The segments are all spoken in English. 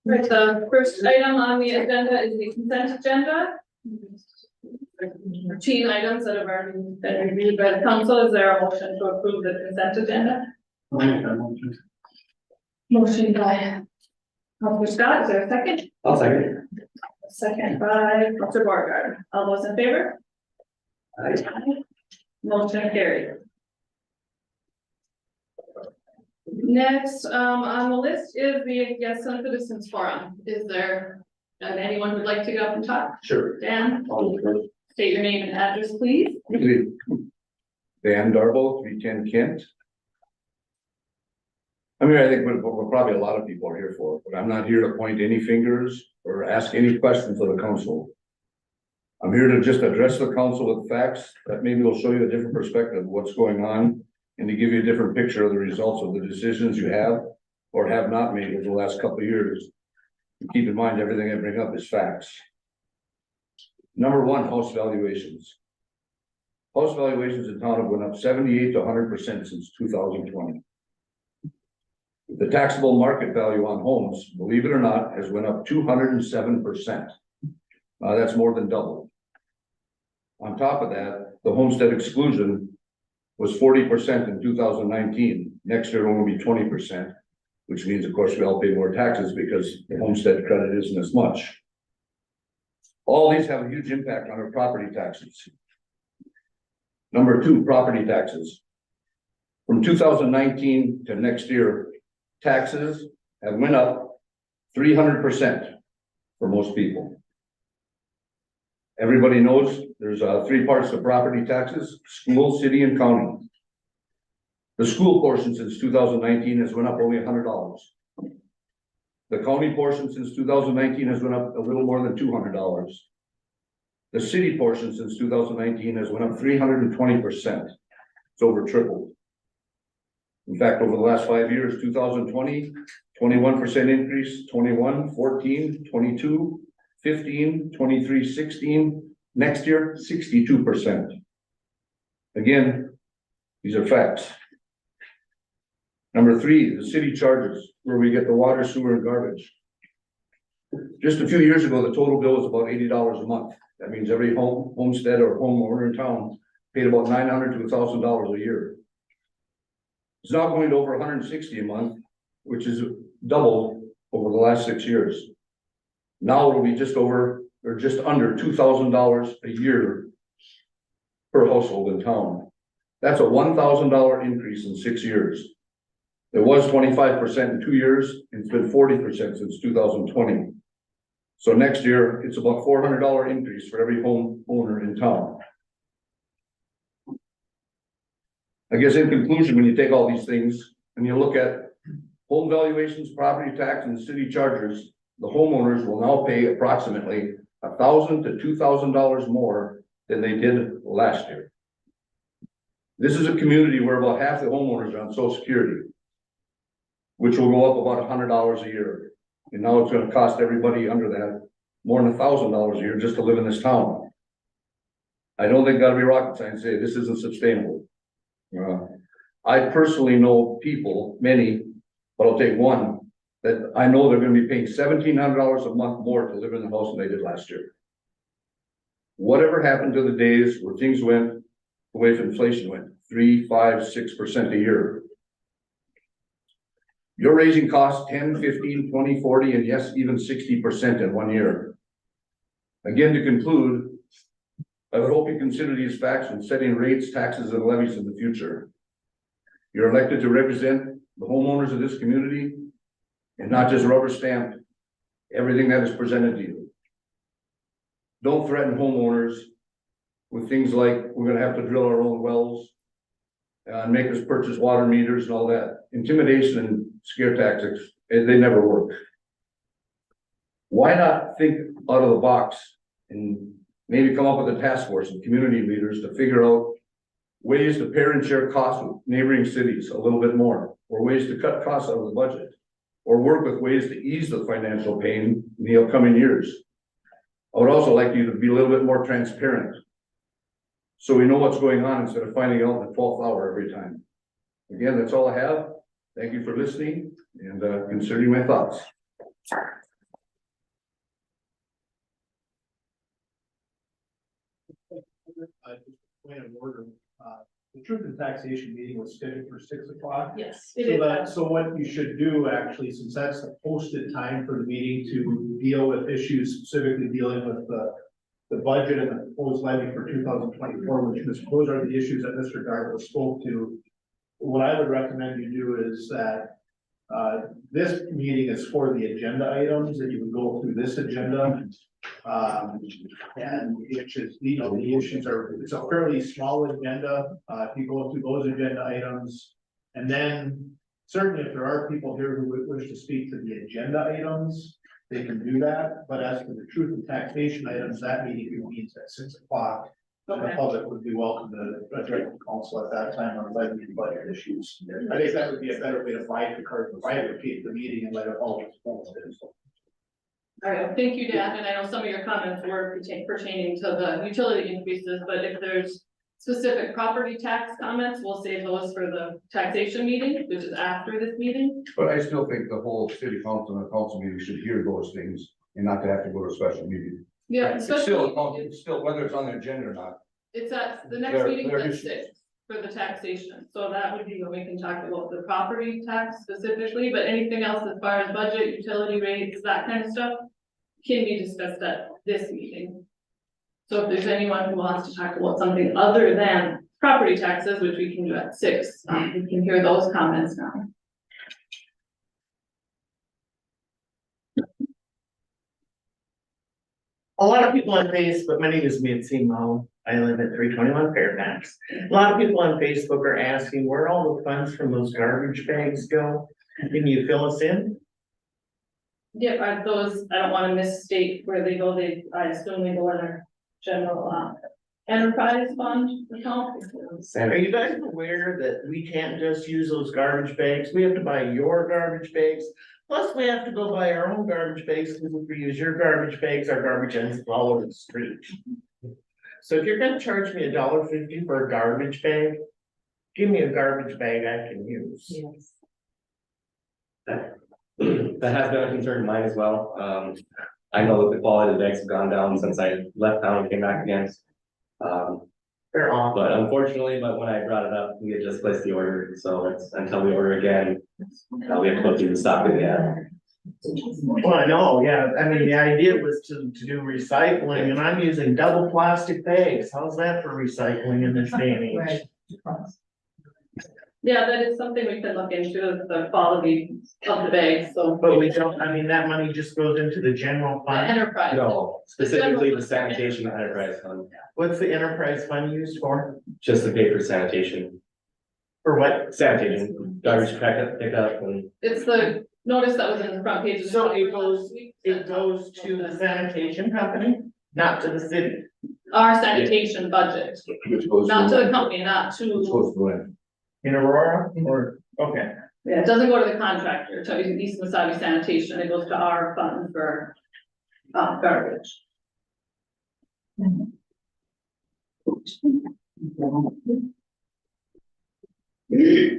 Right, the first item on the agenda is the consent agenda. 13 items that have already been reviewed by the council. Is there a motion to approve the consent agenda? Motion by Councilor Scott, is there a second? I'll second. Second by Councilor Borgard. All those in favor? Aye. Motion carried. Next, on the list is the guests and citizens forum. Is there anyone who'd like to get up and talk? Sure. Dan, state your name and address, please. Dan Darbo, 310 Kent. I mean, I think what probably a lot of people are here for, but I'm not here to point any fingers or ask any questions of the council. I'm here to just address the council with facts that maybe will show you a different perspective of what's going on and to give you a different picture of the results of the decisions you have or have not made over the last couple of years. And keep in mind, everything I bring up is facts. Number one, house valuations. House valuations in town have went up 78 to 100% since 2020. The taxable market value on homes, believe it or not, has went up 207%. That's more than double. On top of that, the homestead exclusion was 40% in 2019. Next year, it will be 20%, which means, of course, we all pay more taxes because the homestead credit isn't as much. All these have a huge impact on our property taxes. Number two, property taxes. From 2019 to next year, taxes have went up 300% for most people. Everybody knows there's three parts to property taxes: school, city, and county. The school portion since 2019 has went up only $100. The county portion since 2019 has went up a little more than $200. The city portion since 2019 has went up 320%. It's over tripled. In fact, over the last 5 years, 2020, 21% increase, 21, 14, 22, 15, 23, 16, next year, 62%. Again, these are facts. Number three, the city charges, where we get the water, sewer, and garbage. Just a few years ago, the total bill was about $80 a month. That means every homestead or homeowner in town paid about $900 to $1,000 a year. It's now going to over $160 a month, which is double over the last 6 years. Now it'll be just over or just under $2,000 a year per household in town. That's a $1,000 increase in 6 years. It was 25% in 2 years. It's been 40% since 2020. So next year, it's about $400 increase for every homeowner in town. I guess in conclusion, when you take all these things and you look at home valuations, property tax, and city charges, the homeowners will now pay approximately $1,000 to $2,000 more than they did last year. This is a community where about half the homeowners are on Social Security, which will go up about $100 a year. And now it's going to cost everybody under that more than $1,000 a year just to live in this town. I don't think gotta be rocket science to say this isn't sustainable. I personally know people, many, but I'll take one, that I know they're gonna be paying $1,700 a month more to live in the house than they did last year. Whatever happened to the days where things went the way inflation went, 3, 5, 6% a year? You're raising costs 10, 15, 20, 40, and yes, even 60% in 1 year. Again, to conclude, I would hope you consider these facts when setting rates, taxes, and levies in the future. You're elected to represent the homeowners of this community and not just rubber stamp everything that is presented to you. Don't threaten homeowners with things like we're gonna have to drill our own wells and make us purchase water meters and all that. Intimidation and scare tactics, they never work. Why not think out of the box and maybe come up with a task force of community leaders to figure out ways to pair and share costs with neighboring cities a little bit more, or ways to cut costs out of the budget, or work with ways to ease the financial pain in the upcoming years. I would also like you to be a little bit more transparent, so we know what's going on instead of finding out in the 12th hour every time. Again, that's all I have. Thank you for listening and considering my thoughts. Just a point of order, the truth and taxation meeting was scheduled for 6 o'clock. Yes. So what you should do actually, since that's the posted time for the meeting to deal with issues specifically dealing with the budget and the proposed levy for 2024, those are the issues that Mr. Garber spoke to. What I would recommend you do is that this meeting is for the agenda items, and you would go through this agenda. And it's just, you know, the issues are, it's a fairly small agenda, if you go through those agenda items. And then certainly if there are people here who would wish to speak to the agenda items, they can do that. But as for the truth and taxation items, that meeting convenes at 6 o'clock. And the Okay. public would be welcome to address the council at that time on levy and budget issues. I think that would be a better way to bifurcate the meeting and let it all. All right, thank you, Dan, and I know some of your comments were pertaining to the utility increases, but if there's specific property tax comments, we'll save those for the taxation meeting, which is after this meeting. But I still think the whole city council and the council meeting should hear those things and not to have to go to a special meeting. Yeah, It's still, especially it's still, whether it's on the agenda or not. it's at, the next There- meeting's there at is- 6 for the taxation, so that would be when we can talk about the property tax specifically, but anything else as far as budget, utility rates, that kind of stuff can be discussed at this meeting. So if there's anyone who wants to talk about something other than property taxes, which we can do at 6, we can hear those comments now. A lot of people on Facebook, my name is Mitzi Mo, I live at 321 Fairfax. A lot of people on Facebook are asking where all the funds from those garbage bags go. Can you fill us in? Yeah, those, I don't wanna misstate where they go, I assume they go in our general, enterprise fund account. Are you guys aware that we can't just use those garbage bags? We have to buy your garbage bags. Plus, we have to go buy our own garbage bags, because if we use your garbage bags, our garbage ends up all over the street. So if you're gonna charge me $1.50 for a garbage bag, give me a garbage bag I can use. Yes. That has been a concern of mine as well. I know that the quality of the bags have gone down since I left town and came back again. They're awful. But unfortunately, when I brought it up, we had just placed the order, so it's until we order again, we have to go through the stock again. Well, I know, yeah, I mean, the idea was to do recycling, and I'm using double plastic bags. How's that for recycling in this day and age? Right. Yeah, that is something we could look into, the quality of the bags, so. But we don't, I mean, that money just goes into the general The fund. enterprise. No, specifically the sanitation enterprise fund, What's the enterprise fund used for? just to pay for sanitation, For what? sanitation, garbage pickup and. It's the notice that was in the front page. of the So it paper goes- last week. It goes to the sanitation company, not to the city. Our sanitation budget, Which goes not to to, the company, not which to, goes to when? In Aurora, or, okay. yeah, it doesn't go to the contractor, to East Wasabi Sanitation, it goes to our fund for garbage.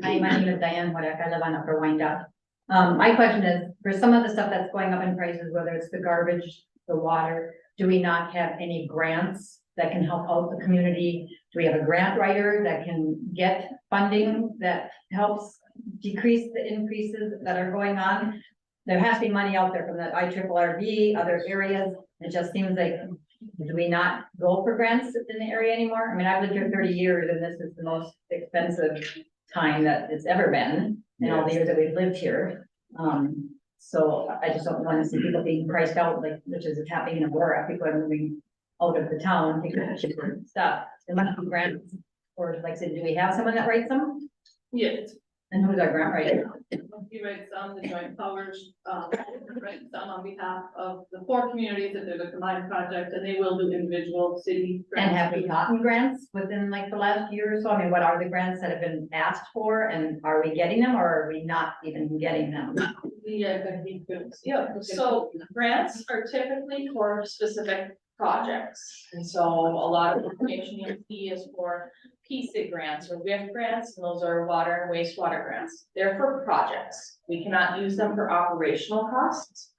Hi, my name is Diane Huarek. I live on Upper Wyandotte. My question is, for some of the stuff that's going up in prices, whether it's the garbage, the water, do we not have any grants that can help out the community? Do we have a grant writer that can get funding that helps decrease the increases that are going on? There has to be money out there from the IRRB, other areas. It just seems like, do we not go for grants in the area anymore? I mean, I've lived here 30 years and this is the most expensive time that it's ever been in all the years that we've lived here. So I just don't want to see people being priced out, like, which is happening in Aurora. People are moving out of the town, taking cheaper stuff. There must be grants, or like I said, do we have someone that writes them? Yes, And who's our grant writer? he writes some, the joint powers, writes some on behalf of the 4 communities that they're the combined project, and they will do individual city. And grants have we too. gotten grants within like the last year or so? I mean, what are the grants that have been asked for, and are we getting them, or are we not even getting them? Yeah, but he could. Yeah, so grants are typically for specific projects. And so a lot of information you'll see is for PSIG grants or WIF grants, and those are water and wastewater grants. They're for projects. We cannot use them for operational costs.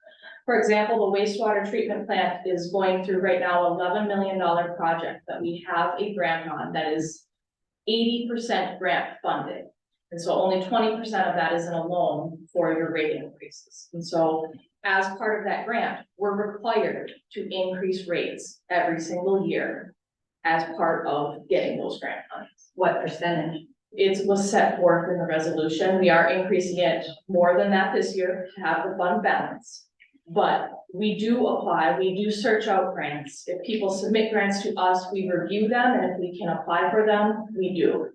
For example, the wastewater treatment plant is going through right now $11 million project that we have a grant on that is 80% grant funded. And so only 20% of that is in a loan for your rate increases. And so as part of that grant, we're required to increase rates every single year as part of getting those grant funds. What percentage? It was set forth in the resolution. We are increasing it more than that this year to have the fund balance. But we do apply, we do search out grants. If people submit grants to us, we review them, and if we can apply for them, we do.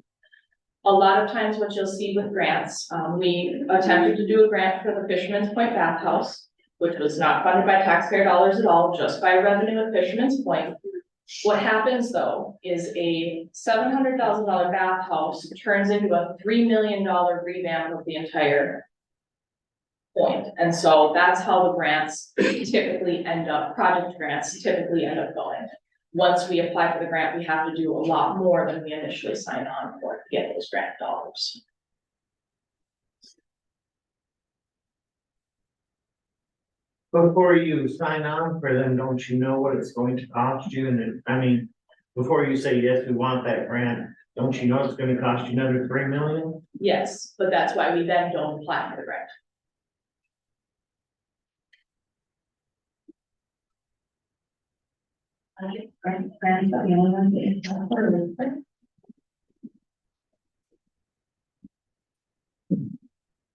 A lot of times what you'll see with grants, we attempted to do a grant for the Fisherman's Point Bathhouse, which was not funded by taxpayer dollars at all, just by revenue at Fisherman's Point. What happens though is a $700,000 bathhouse turns into a $3 million revamp of the entire point. And so that's how the grants typically end up, project grants typically end up going. Once we apply for the grant, we have to do a lot more than we initially signed on for to get those grant dollars. Before you sign on for them, don't you know what it's going to cost you? And I mean, before you say, yes, we want that grant, don't you know it's gonna cost you another 3 million? Yes, but that's why we then don't apply for the grant.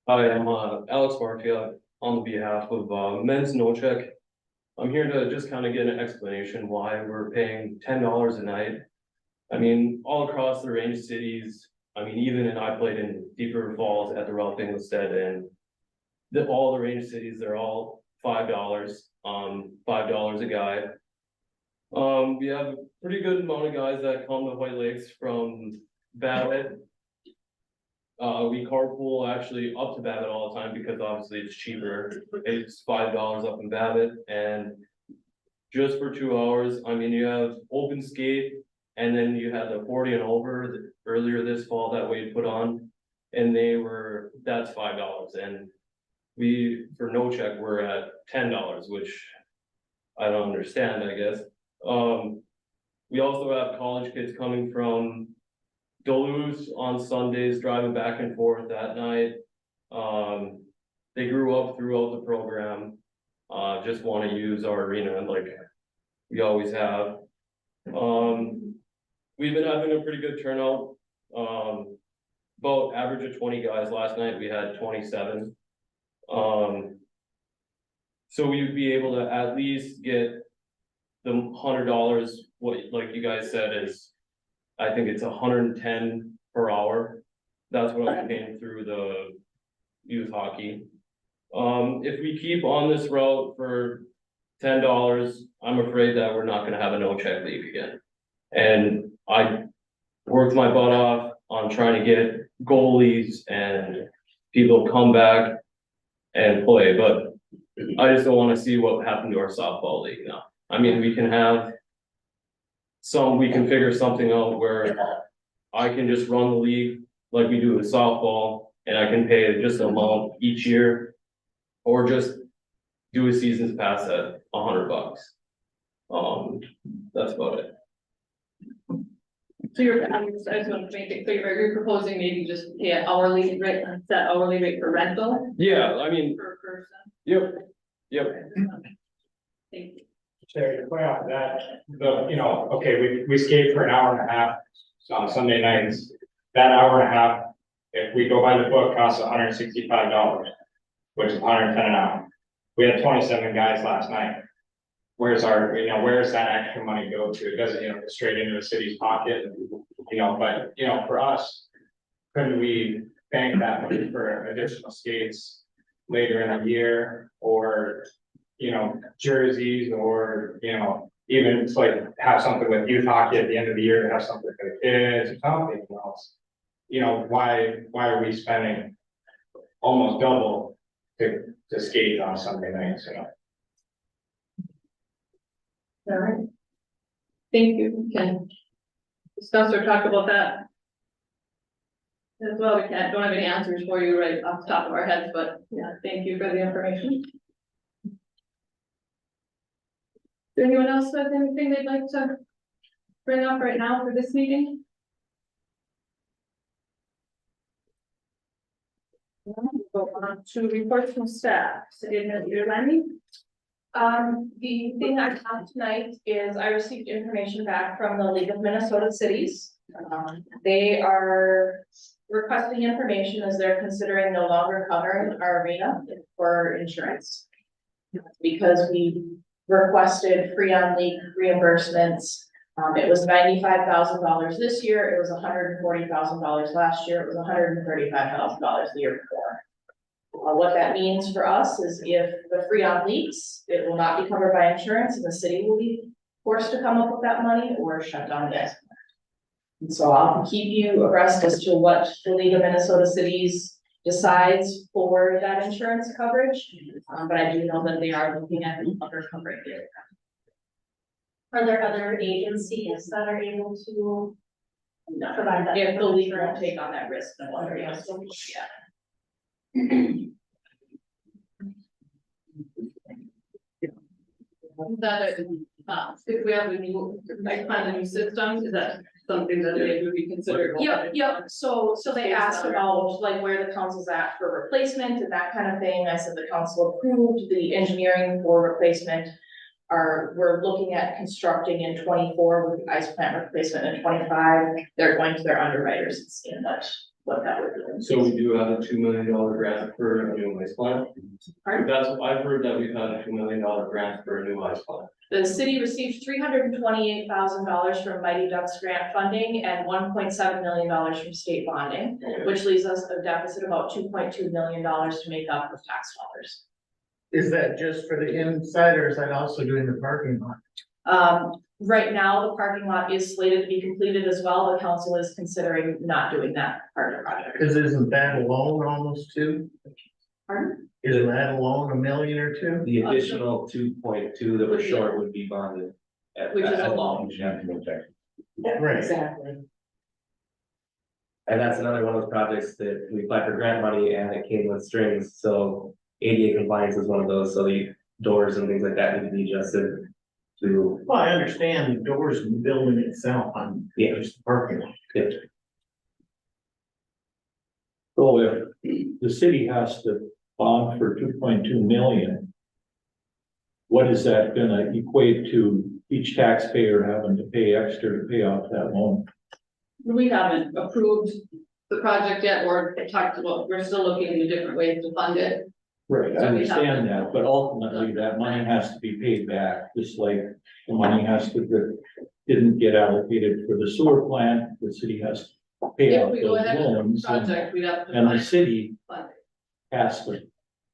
Hi, I'm Alex Barfield on behalf of Men's No Check. I'm here to just kind of get an explanation why we're paying $10 a night. I mean, all across the range cities, I mean, I played in Deep River Falls at the Ralph Ingolstead, and all the range cities, they're all $5, $5 a guy. We have a pretty good amount of guys that come to White Lakes from Babbitt. We carpool actually up to Babbitt all the time because obviously it's cheaper. It's $5 up in Babbitt, and just for 2 hours, I mean, you have open skate, and then you had the 40 and over earlier this fall that we put on, and that's $5. And we, for No Check, we're at $10, which I don't understand, I guess. We also have college kids coming from Duluth on Sundays, driving back and forth that night. They grew up throughout the program, just want to use our arena like we always have. We've been having a pretty good turnout. About average of 20 guys. Last night we had 27. So we would be able to at least get the $100, what, like you guys said, is, I think it's 110 per hour. That's what I'm paying through the youth hockey. If we keep on this route for $10, I'm afraid that we're not gonna have a No Check league again. And I worked my butt off on trying to get goalies and people to come back and play, but I just don't wanna see what happened to our softball league now. I mean, we can figure something out where I can just run the league like we do with softball, and I can pay just an amount each year, or just do a season's pass at $100. That's about it. So I just want to make it clear, you're proposing maybe just pay an hourly rate, set hourly rate for rental Yeah, I mean, per person? yep. Thank you. Terry, to clarify that, okay, we skate for an hour and a half on Sunday nights. That hour and a half, if we go by the book, costs $165, which is $110 an hour. We had 27 guys last night. Where's where's that extra money go to? It doesn't, go straight into the city's pocket, but, for us, couldn't we bank that money for additional skates later in the year, or jerseys, or, even it's like have something with youth hockey at the end of the year, to have something for the kids or something else. Why are we spending almost double to skate on Sunday nights, All right. Thank you. We can discuss or talk about that as well. We don't have any answers for you right off the top of our heads, but yeah, thank you for the information. Does anyone else have anything they'd like to bring up right now for this meeting? Go on to reports from staff. City Administrator Lenny? The thing I have tonight is I received information back from the League of Minnesota Cities. They are requesting information as they're considering no longer covering our arena for insurance. Because we requested free on leak reimbursements. It was $95,000 this year, it was $140,000 last year, it was $135,000 the year before. What that means for us is if the Freon leaks, it will not be covered by insurance and the city will be forced to come up with that money or shut down the estimate. And so I'll keep you abreast as to what the League of Minnesota Cities decides for that insurance coverage. But I do know that they are looking at other covering it. Are there other agencies that are able to No, provide that? if the league won't take on that risk, no other agency, yeah. That, if we have a new, like, find a new system, is that something that they would be considered? Yep, so they asked about like where the council's at for replacement and that kind of thing. I said the council approved the engineering for replacement. We're looking at constructing in 24 with the ice plant replacement in 25. They're going to their underwriters and seeing what that would do. So we do have a $2 million grant for a new ice plant. Pardon? That's, I've heard that we've had a $2 million grant for a new ice plant. The city received $328,000 from Mighty Ducks grant funding and $1.7 million from state bonding, which leaves us a deficit of about $2.2 million to make up with tax dollars. Is that just for the inside or is that also doing the parking lot? Right now, the parking lot is slated to be completed as well. The council is considering not doing that part of the project. Cause isn't that alone almost two? Pardon? Isn't that alone $1 million or two? The additional 2.2 that was short would be bonded. Which is a loan. Yeah. Right. Exactly. And that's another one of those projects that we applied for grant money and it came with strings, so ADA compliance is one of those, so the doors and things like that need to be adjusted to. Well, I understand the doors in the building itself on just the parking lot. So if the city has to bond for 2.2 million, what is that gonna equate to each taxpayer having to pay extra to pay off that loan? We haven't approved the project yet or talked about, we're still looking into different ways to fund it. Right, I So we understand haven't- that, but ultimately that money has to be paid back, just like the money didn't get allocated for the sewer plant, the city has to pay If out we go those ahead with loans. the project, we'd have to. And the find city funding. has to.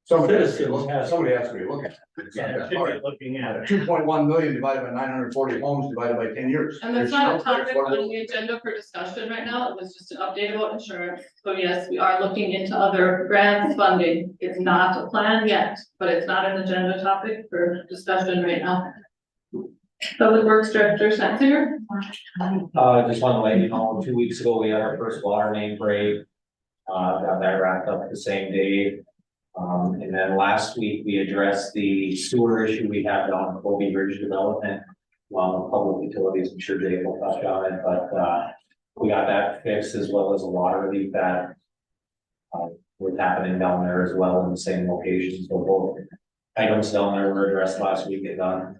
Somebody has to be looking at it. Yeah, should be looking at it. 2.1 million divided by 940 homes divided by 10 years. And that's not a topic on the agenda for discussion right now, it was just an update about insurance. So yes, we are looking into other grants funding. It's not a plan yet, but it's not an agenda topic for discussion right now. Public Works Director Sensinger? Just want to let you know, 2 weeks ago, we had our first water main break. Got that wrapped up the same day. And then last week, we addressed the sewer issue we had on Colby Bridge development. Well, public utilities, I'm sure Dave will touch on it, but, we got that fixed as well as a water leak that was happening down there as well in the same location. So both items down there were addressed last week and done.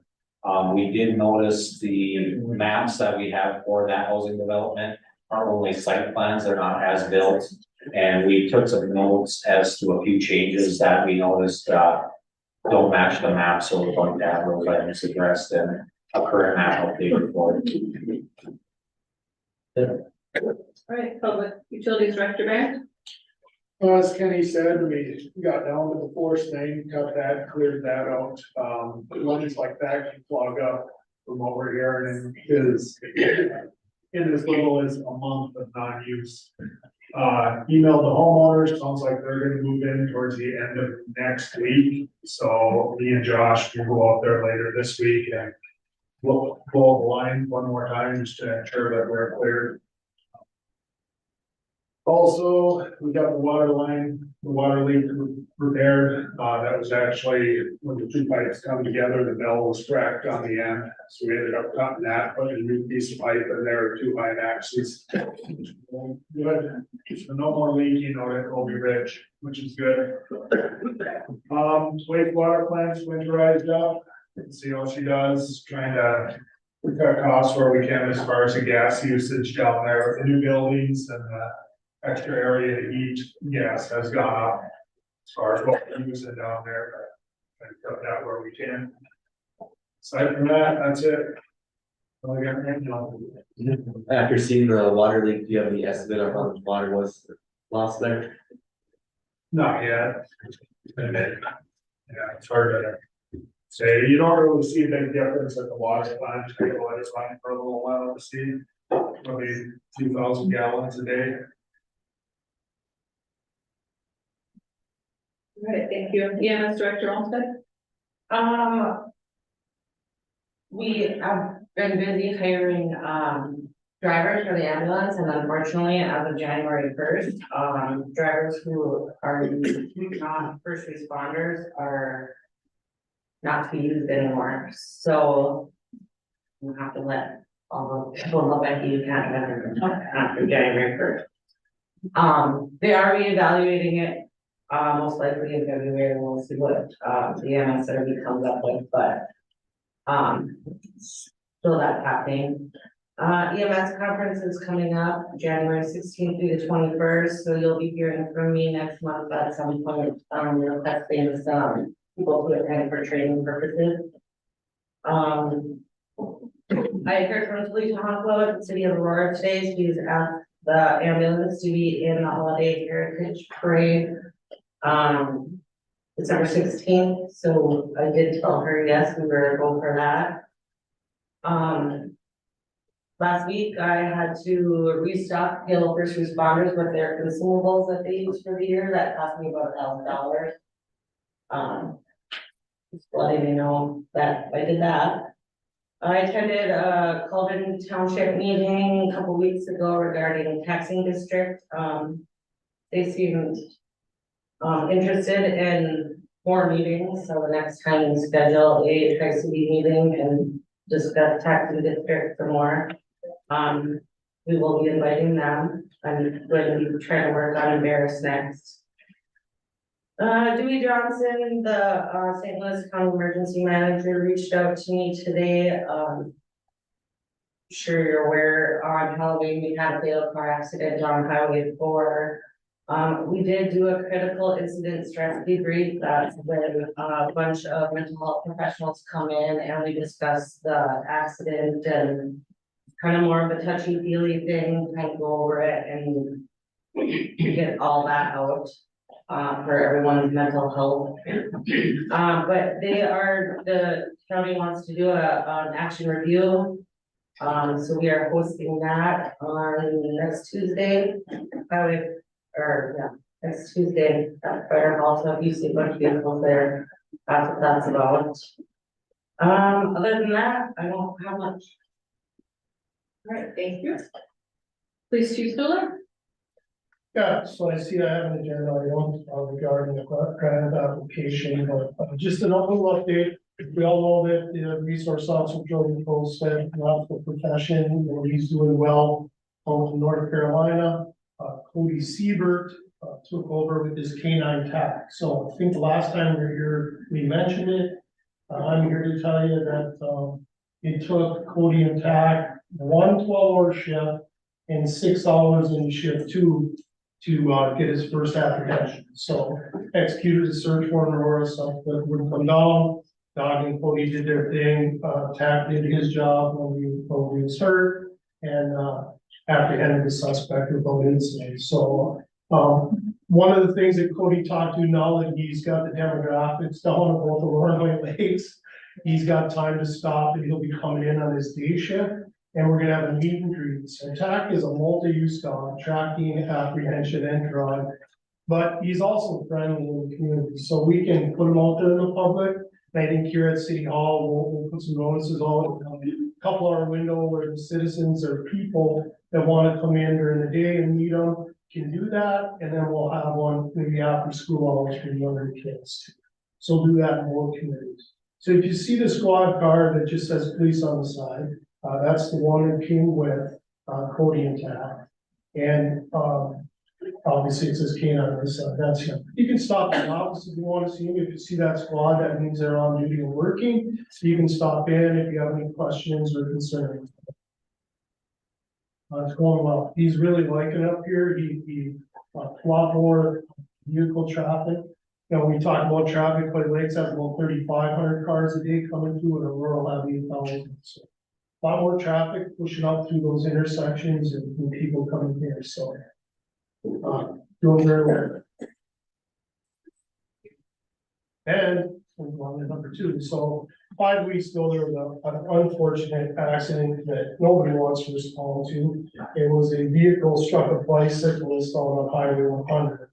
We did notice the maps that we have for that housing development are only site plans, they're not as built. And we took some notes as to a few changes that we noticed, don't match the map, so we're going to have those items addressed and a current map updated for it. All right, Public Utilities Director Barrett? Well, as Kenny said, we got down to the force main, cut that, cleared that out. Ones like that can clog up from what we're hearing is in as little as a month of non-use. Emailed the homeowners, sounds like they're gonna move in towards the end of next week. So me and Josh will go out there later this week and we'll pull the line one more time just to ensure that we're clear. Also, we got the water line, the water leak repaired, that was actually, when the two pipes come together, the bell was cracked on the end. So we ended up cutting that, putting a new piece of pipe in there, 2 high axes. Good, so no more leaking on it, Colby Ridge, which is good. Wastewater plant's winterized up, see how she does, trying to cut costs where we can as far as the gas usage down there with the new buildings and extra area to eat, gas has gone up as far as what we're using down there, but cut that where we can. Aside from that, that's it. All I got right now. After seeing the water leak, do you have any estimate of how much water was lost there? Not yet. And then, yeah, it's hard to say, you don't really see a big difference at the water plant, the water line for a little while to see. Maybe 2,000 gallons a day. All right, thank you. EMS Director Olmsted? We have been busy hiring, drivers for the ambulance, and unfortunately, as of January 1st, drivers who are not first responders are not to be used anymore, so we have to let all the people know that you can't have them after January 1st. They are reevaluating it, most likely in February, we'll see what, the MSRB comes up with, but so that's happening. EMS conference is coming up January 16th through the 21st, so you'll be hearing from me next month at some point, requesting some people to attend for training purposes. I heard from Felicia Honklow at the City of Aurora today. She's asked the ambulance to be in the Holiday Heritage Parade, December 16th, so I did tell her, yes, we were going for that. Last week I had to restock Yellow First Responders with their consumables that they use for the year, that cost me about $1,000. Just letting you know that I did that. I attended a Colvin Township meeting a couple weeks ago regarding taxing district. They seemed interested in more meetings, so the next time we schedule a Tri-City meeting and discuss taxing district for more. We will be inviting them. I'm going to be trying to work on Embarrass next. Dewey Johnson, the St. Louis County Emergency Manager, reached out to me today. Sure you're aware, on Halloween we had a fatal car accident on Highway 4. We did do a critical incident stress debrief. That's when a bunch of mental health professionals come in and we discuss the accident and kind of more of a touchy-feely thing, kind of go over it and get all that out for everyone's mental health. But the county wants to do an action review. So we are hosting that on next Tuesday. Next Tuesday at Fire Hall, so if you see a bunch of vehicles there, that's what that's about. Other than that, I don't have much. All right, thank you. Police Chief Spiller? Yeah, so I see I have an agenda item regarding the grant application, but just an little update. We all know that the resource officer Jordan Colstead left the profession, he's doing well home in North Carolina. Cody Siebert took over with his K9 TAC. So I think the last time we were here, we mentioned it. I'm here to tell you that it took Cody and TAC 1 12-hour shift and 6 hours in shift 2 to get his first application. So executed a search warrant, Aurora, something that would come down. Doug and Cody did their thing. TAC did his job when we was hurt, and apprehended the suspect about incident. So one of the things that Cody talked to now that he's got the demographics down at both Aurora Lakes, he's got time to stop and he'll be coming in on his day shift. And we're gonna have a meet and greet. So TAC is a multi-use dog, tracking, apprehension, and drug. But he's also friendly in the community, so we can put him out there in the public. And I think here at City Hall, we'll put some notices on a couple hour window where the citizens or people that want to come in during the day and meet them can do that, and then we'll have one maybe after school hours for younger kids. So we'll do that in both communities. So if you see the squad car that just says police on the side, that's the one that came with, Cody and Taft. And, obviously it says Kane on this side, that's him. You can stop in the office if you want to see him. If you see that squad, that means they're on duty and working. So you can stop in if you have any questions or concerns. It's going well. He's really liking it up here. He a lot more vehicle traffic. You know, we talk about traffic, but Lakes has about 3,500 cars a day coming through and a rural have 8,000. So a lot more traffic pushing up through those intersections and people coming here. So doing very well. And on to number two. So 5 weeks ago, there was an unfortunate accident that nobody wants to respond to. It was a vehicle struck a bicyclist on Highway 100.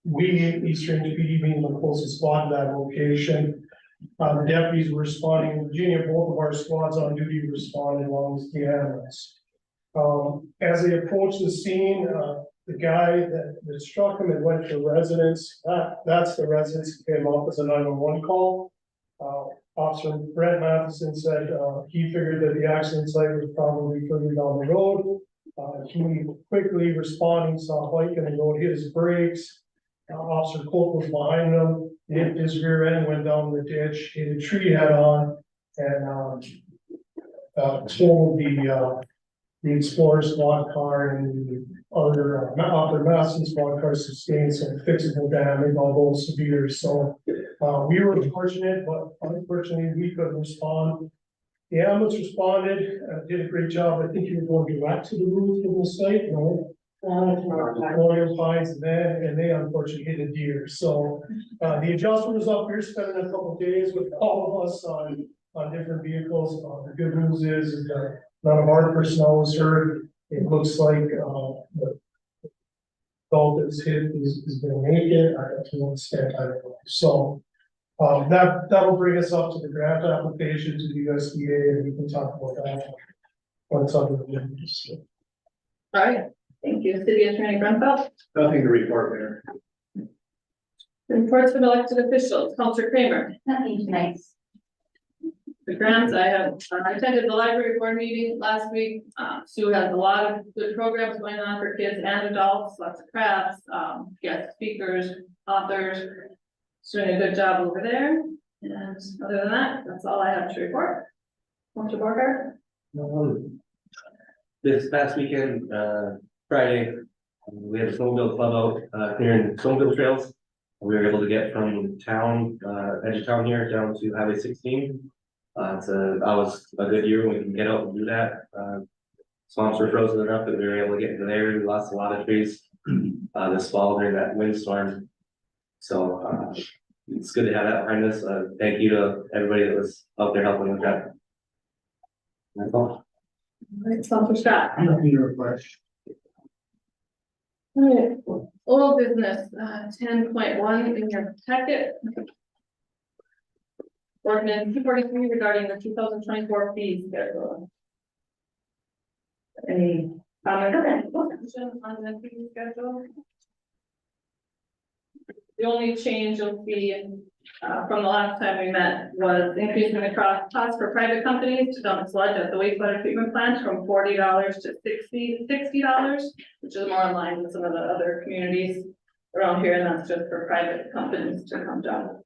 We, East Range PD, being the closest spot to that location. The deputies were responding in Virginia. Both of our squads on duty responded along with the ambulance. As they approached the scene, the guy that struck him and went to residence, that's the residence that came up as a 911 call. Officer Brent Matheson said, he figured that the accident site was probably further down the road. He quickly responding, saw a bike in the road, hit his brakes. Officer Colt was behind him, hit his rear end, went down the ditch, hit a tree head on, and told the Explorer squad car and the other Madison squad car sustained some fixable damage, although severe. So we were fortunate, but unfortunately we couldn't respond. The ambulance responded, did a great job. I think you were going direct to the roof of the site, no? Warrior Pines and they unfortunately hit a deer. So the adjuster was up here spending a couple of days with all of us on different vehicles. The good news is that none of our personnel was hurt. It looks like the adult that's hit is gonna make it. I don't want to stand by it. So that'll bring us up to the grant application to the USDA, and we can talk about that once under the news. All right, thank you. City Attorney Grunfeld. Nothing to report there. Reports from elected officials, Counselor Kramer. Nothing nice. The grants, I attended the library board meeting last week. Sue has a lot of good programs going on for kids and adults, lots of crafts, guest speakers, authors. She's doing a good job over there. And other than that, that's all I have to report. Counselor Borger? This past weekend, Friday, we had a snowmobile club out, clearing snowmobile trails. We were able to get from town, edge of town here down to Highway 16. That was a good year when we can get out and do that. Swamps were frozen enough that we were able to get into there. We lost a lot of trees, this fall during that windstorm. So, it's good to have that behind us. Thank you to everybody that was out there helping with that. That's all. Counselor Scott? Nothing to report. All right, old business, 10.1 in your packet. Ordinance 43 regarding the 2024 fee schedule. Any comment on the fee schedule? The only change you'll see from the last time we met was increasing the cost for private companies to dump sludge at the wastewater treatment plant from $40 to $60, which is more in line with some of the other communities around here, and that's just for private companies to come down.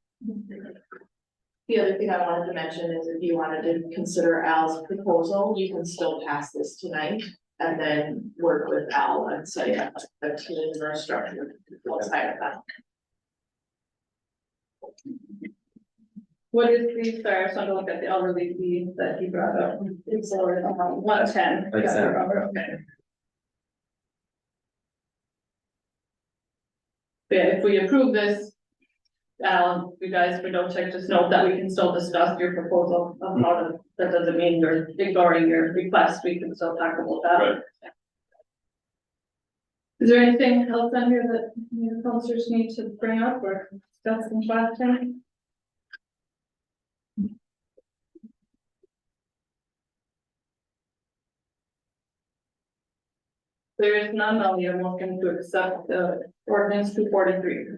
The other thing I wanted to mention is if you wanted to consider Al's proposal, you can still pass this tonight and then work with Al and say a team or a structure outside of that. What is the, sorry, I just want to look at the hourly fee that he brought up. It's 110. Like that. Okay. Yeah, if we approve this, you guys for don't check, just note that we can still discuss your proposal of how to, that doesn't mean you're ignoring your request, we can still talk about that. Right. Is there anything else on here that the counselors need to bring up or discuss in last time? There is none, I'll need a motion to accept the ordinance 243.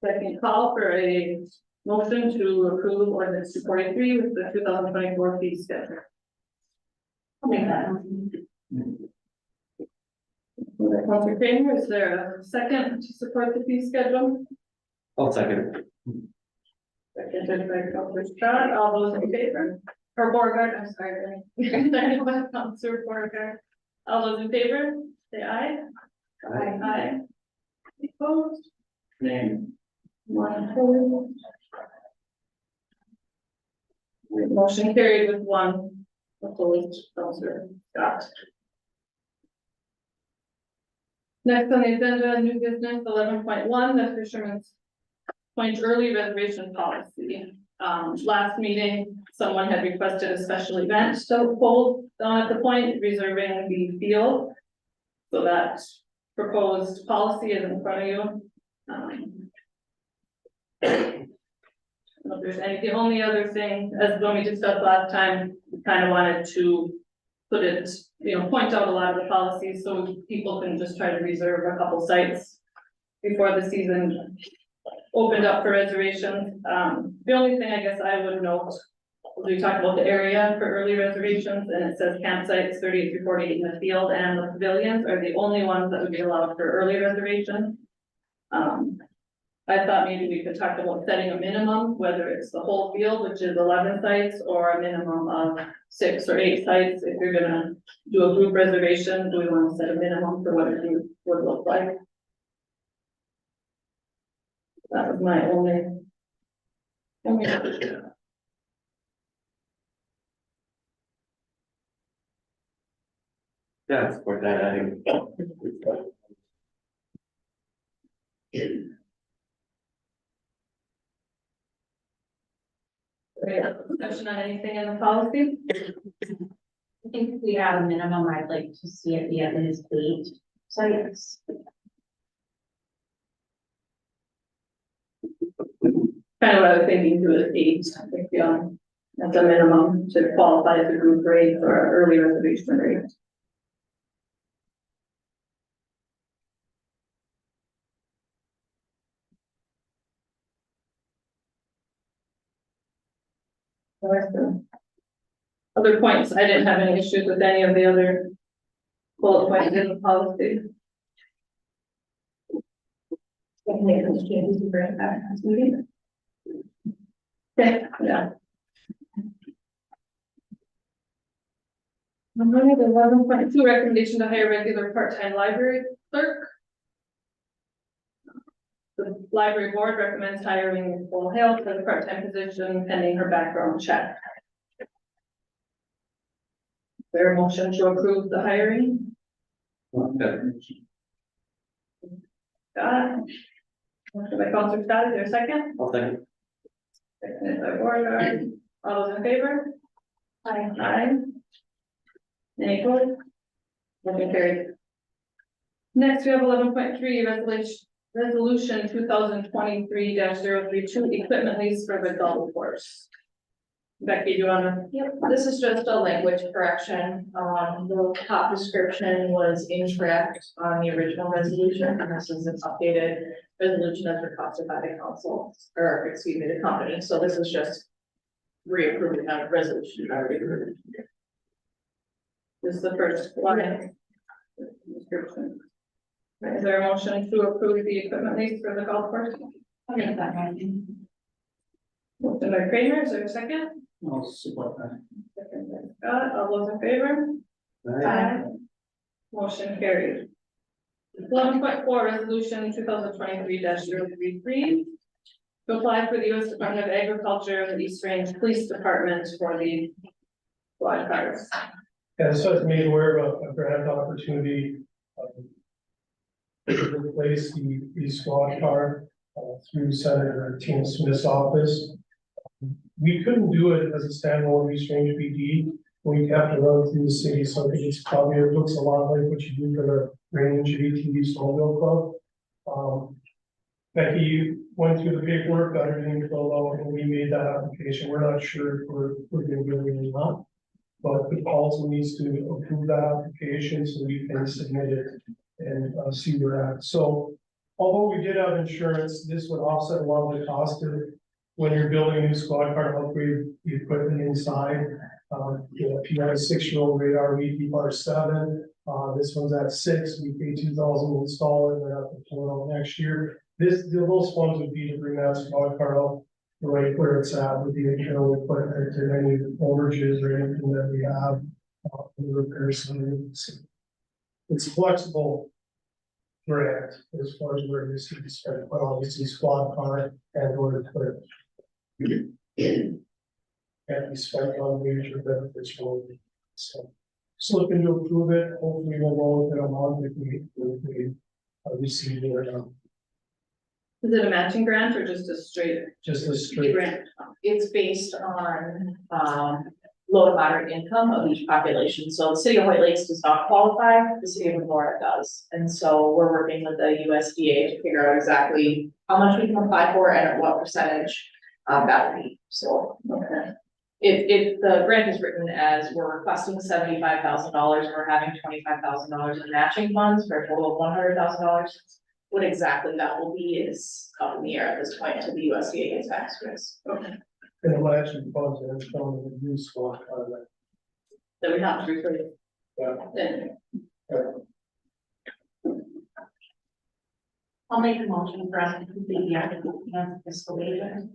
Second call for a motion to approve ordinance 243 with the 2024 fee schedule. I'll make that. Councilor Kramer, is there a second to support the fee schedule? I'll second. Seconded by Councilor Scott, all those in favor, or Borgard, I'm sorry. Seconded by Councilor Borgard. All those in favor, say aye. Aye. Aye. Opposed? Name. One opposed. Motion carried with one opposed, Councilor Scott. Next on the agenda, new business 11.1, the Fisherman's Point early reservation policy. Last meeting, someone had requested a special event to hold at the point, reserving the field. So that proposed policy is in front of you. I don't know if there's any, the only other thing, as when we discussed last time, we kind of wanted to put it, point out a lot of the policies so people can just try to reserve a couple sites before the season opened up for reservations. The only thing I guess I would note, we talked about the area for early reservations, and it says campsites 38 through 48 in the field and the pavilions are the only ones that would be allowed for early reservation. I thought maybe we could talk about setting a minimum, whether it's the whole field, which is 11 sites, or a minimum of 6 or 8 sites. If you're gonna do a group reservation, do we want to set a minimum for what it would look like? That was my only. Yeah, I'll support that, I think. Discussion on anything in the policy? I think if we have a minimum, I'd like to see it be at least 8 sites. Kind of what I was thinking too is 8, I think, that's a minimum to qualify as a group rate or an early reservation rate. Other points, I didn't have any issues with any of the other bullet points in the policy. Make those changes and bring it back next meeting. Okay, yeah. Number 11.2, recommendation to hire regular part-time library clerk. The library board recommends hiring Nicole Hale for the part-time position pending her background check. Is there a motion to approve the hiring? Scott. Motion by Counselor Scott, is there a second? I'll second. Seconded by Borgard. All those in favor? Aye. Aye. Any opposed? Motion carried. Next, we have 11.3, resolution 2023-032, equipment lease for the golf course. Becky, do you wanna? Yep, this is just a language correction. The top description was incorrect on the original resolution, and this is an updated resolution as requested by the council, or excuse me, the company. So this is just reapproving a resolution already approved. This is the first line. Description. Is there a motion to approve the equipment lease for the golf course? I'll make that motion. Motion by Kramer, is there a second? I'll support that. Second by Scott, all those in favor? Aye. Motion carried. 11.4, resolution 2023-033. To apply for the U.S. Department of Agriculture and the East Range Police Department for the squad cars. Yeah, so I was made aware of a grant opportunity. To replace the squad car through Senator Tina Smith's office. We couldn't do it as a standalone East Range PD. We have to run through the city, so I think it's probably, it looks a lot like what you do for the Range ATV Snowmobile Club. Becky went through the paperwork, got everything filled out, and we made that application. We're not sure if we're gonna do it or not. But the council needs to approve that application so we can submit it and see where we're at. So although we did have insurance, this would offset a lot of the cost of when you're building a new squad car to upgrade the equipment inside. You know, if you have a 6-year-old radar, we keep our 7. This one's at 6. We pay $2,000 to install it. We're have to pull it out next year. Those funds would be to bring that squad car up right where it's at with the internal equipment and any overages or anything that we have. In the repair center. It's flexible grant as far as where this is spent, but obviously squad car and or equipment. Can't be spent on major benefits for it. So looking to approve it, hopefully we'll roll with it a month if we receive it or not. Is it a matching grant or just a straight Just a straight. grant? It's based on, low to moderate income of each population. So the city of White Lakes does not qualify, the city of Aurora does. And so we're working with the USDA to figure out exactly how much we can apply for and at what percentage, that would be. So, okay. If the grant is written as we're requesting $75,000, we're having $25,000 in matching funds for a total of $100,000. What exactly that will be is up in the air at this point until the USDA gets back to us. Okay. And the matching funds and it's going to use squad car. That we have to refer to. Yeah. Then, I'll make a motion for us to complete the application of fiscal agent.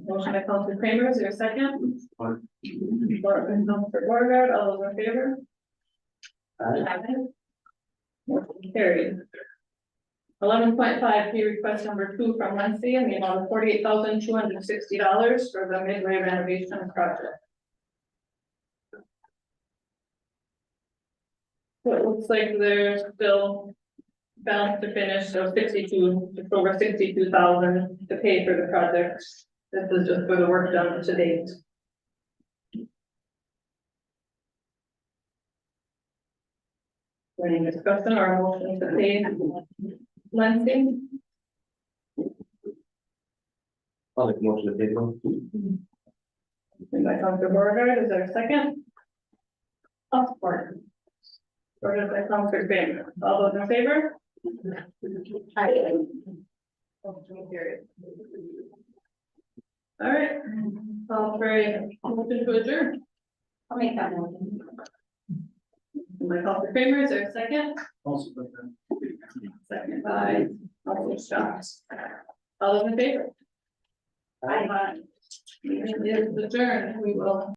motion by Councilor Kramer, is there a second? Support by Councilor Borgard, all those in favor? Motion carried. 11.5, fee request number 2 from Muncie in the amount of $48,260 for the Midway renovation project. So it looks like there's still balance to finish, so 62, just over 62,000 to pay for the project. This is just for the work done to date. Any discussion or a motion to pay Lansing? I'll make a motion to table. And by Councilor Borgard, is there a second? I'll support. Supported by Councilor Kramer, all those in favor? Aye. Motion carried. All right, all for motion to adjourn. I'll make that motion. And by Councilor Kramer, is there a second? Second by Councilor Scott. All those in favor? Aye. Meeting is adjourned, we will.